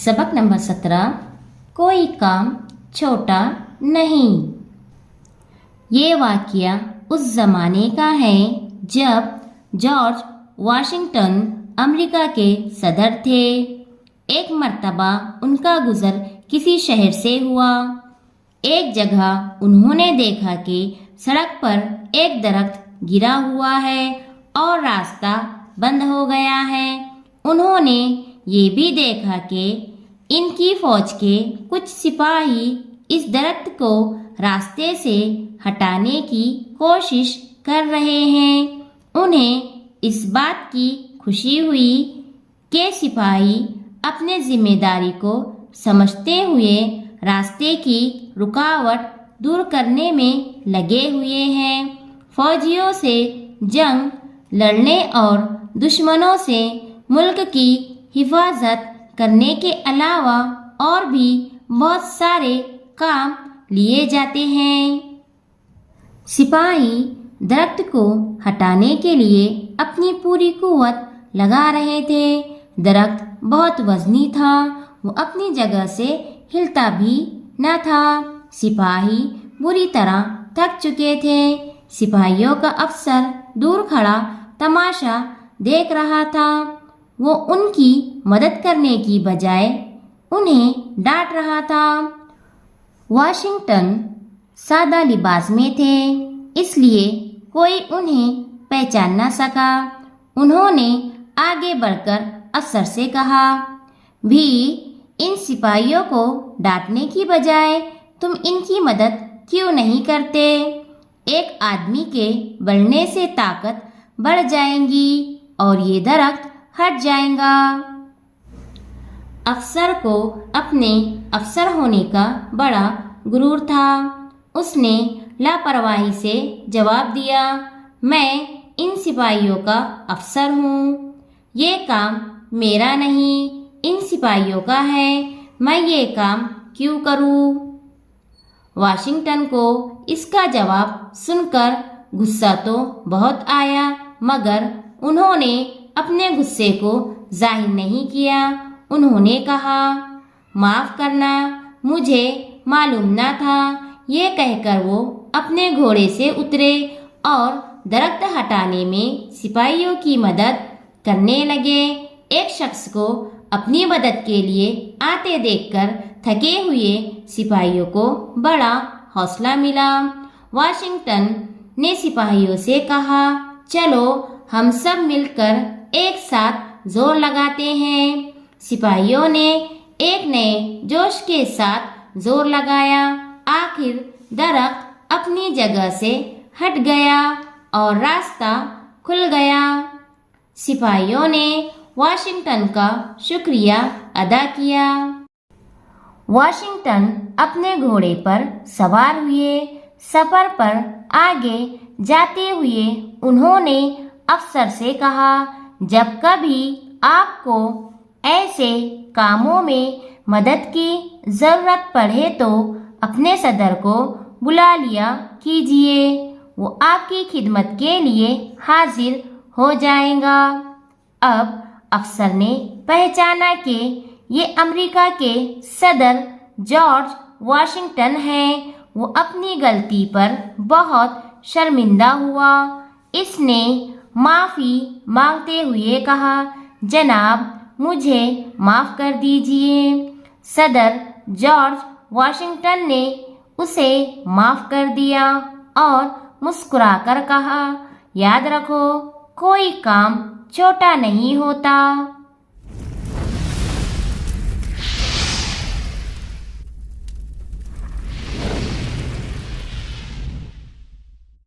सबक नंबर 17 कोई काम छोटा नहीं। ये वाक़या उस ज़माने का है जब जॉर्ज वाशिंगटन अमेरिका के सदर थे। एक मर्तबा उनका गुज़र किसी शहर से हुआ। एक जगह उन्होंने देखा कि सड़क पर एक दरख्त गिरा हुआ है और रास्ता बंद हो गया है। उन्होंने ये भी देखा कि इनकी फौज के कुछ सिपाही इस दरख्त को रास्ते से हटाने की कोशिश कर रहे हैं। उन्हें इस बात की खुशी हुई कि सिपाही अपने जिम्मेदारी को समझते हुए रास्ते की रुकावट दूर करने में लगे हुए हैं। फौजियों से जंग लड़ने और दुश्मनों से मुल्क की हिफाजत करने के अलावा और भी बहुत सारे काम लिए जाते हैं। सिपाही दरख्त को हटाने के लिए अपनी पूरी कुव्वत लगा रहे थे। दरख्त बहुत वजनी था, वो अपनी जगह से हिलता भी न था। सिपाही बुरी तरह थक चुके थे। सिपाहियों का अफसर दूर खड़ा तमाशा देख रहा था। वो उनकी मदद करने की बजाय उन्हें डांट रहा था। वाशिंगटन सादा लिबास में थे, इसलिए कोई उन्हें पहचान न सका। उन्होंने आगे बढ़कर अफसर से कहा, भी इन सिपाहियों को डांटने की बजाय तुम इनकी मदद क्यों नहीं करते? एक आदमी के बढ़ने से ताकत बढ़ जाएगी और ये दरख्त हट जाएगा। अफसर को अपने अफसर होने का बड़ा गुरूर था। उसने लापरवाही से जवाब दिया, मैं इन सिपाहियों का अफसर हूँ। ये काम मेरा नहीं, इन सिपाहियों का है। मैं ये काम क्यों करूँ? वाशिंगटन को इसका जवाब सुनकर गुस्सा तो बहुत आया, मगर उन्होंने अपने गुस्से को जाहिर नहीं किया। उन्होंने कहा, माफ़ करना, मुझे मालूम न था। ये कहकर वो अपने घोड़े से उतरे और दरख्त हटाने में सिपाहियों की मदद करने लगे। एक शख्स को अपनी मदद के लिए आते देखकर थके हुए सिपाहियों को बड़ा हौसला मिला। वाशिंगटन ने सिपाहियों से कहा, चलो हम सब मिलकर एक साथ जोर लगाते हैं। सिपाहियों ने एक नए जोश के साथ जोर लगाया। आखिर दरख्त अपनी जगह से हट गया और रास्ता खुल गया। सिपाहियों ने वाशिंगटन का शुक्रिया अदा किया। वाशिंगटन अपने घोड़े पर सवार हुए। सफर पर आगे जाते हुए उन्होंने अफसर से कहा, जब कभी आपको ऐसे कामों में मदद की ज़रूरत पड़े तो अपने सदर को बुला लिया कीजिए, वो आपकी खिदमत के लिए हाजिर हो जाएगा। अब अफसर ने पहचाना कि ये अमेरिका के सदर जॉर्ज वाशिंगटन हैं। वो अपनी गलती पर बहुत शर्मिंदा हुआ। इसने माफ़ी मांगते हुए कहा, जनाब मुझे माफ़ कर दीजिए। सदर जॉर्ज वाशिंगटन ने उसे माफ़ कर दिया और मुस्कुराकर कहा, याद रखो कोई काम छोटा नहीं होता।